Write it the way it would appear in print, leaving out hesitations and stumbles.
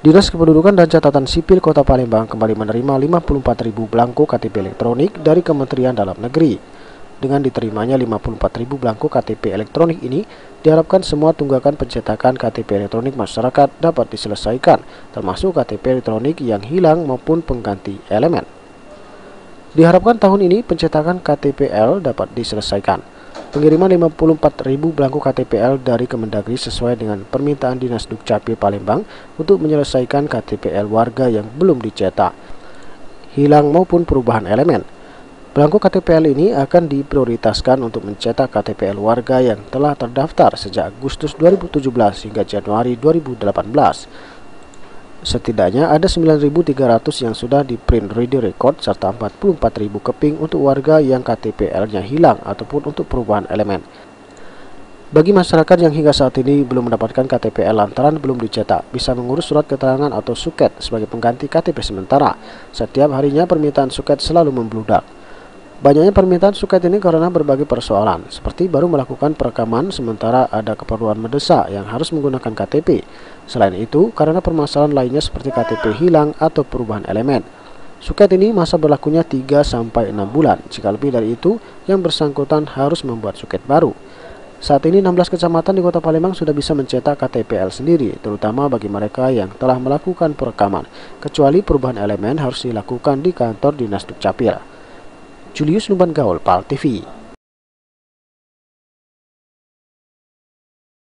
Dinas Kependudukan dan Catatan Sipil Kota Palembang kembali menerima 54.000 belangko KTP elektronik dari Kementerian Dalam Negeri. Dengan diterimanya 54.000 belangko KTP elektronik ini, diharapkan semua tunggakan pencetakan KTP elektronik masyarakat dapat diselesaikan, termasuk KTP elektronik yang hilang maupun pengganti elemen. Diharapkan tahun ini pencetakan KTPL dapat diselesaikan. Pengiriman 54.000 belangko KTPL dari Kemendagri sesuai dengan permintaan Dinas Dukcapil Palembang untuk menyelesaikan KTPL warga yang belum dicetak, hilang maupun perubahan elemen. Belangko KTPL ini akan diprioritaskan untuk mencetak KTPL warga yang telah terdaftar sejak Agustus 2017 hingga Januari 2018. Setidaknya ada 9.300 yang sudah di print ready record serta 44.000 keping untuk warga yang KTPL-nya hilang ataupun untuk perubahan elemen. Bagi masyarakat yang hingga saat ini belum mendapatkan KTPL lantaran belum dicetak, bisa mengurus surat keterangan atau suket sebagai pengganti KTP sementara. Setiap harinya permintaan suket selalu membludak. Banyaknya permintaan suket ini karena berbagai persoalan, seperti baru melakukan perekaman sementara ada keperluan mendesak yang harus menggunakan KTP. Selain itu, karena permasalahan lainnya seperti KTP hilang atau perubahan elemen. Suket ini masa berlakunya 3-6 bulan. Jika lebih dari itu, yang bersangkutan harus membuat suket baru. Saat ini 16 kecamatan di Kota Palembang sudah bisa mencetak KTPL sendiri, terutama bagi mereka yang telah melakukan perekaman, kecuali perubahan elemen harus dilakukan di kantor Dinas Dukcapil. Julius Lumban Gaul, PAL TV.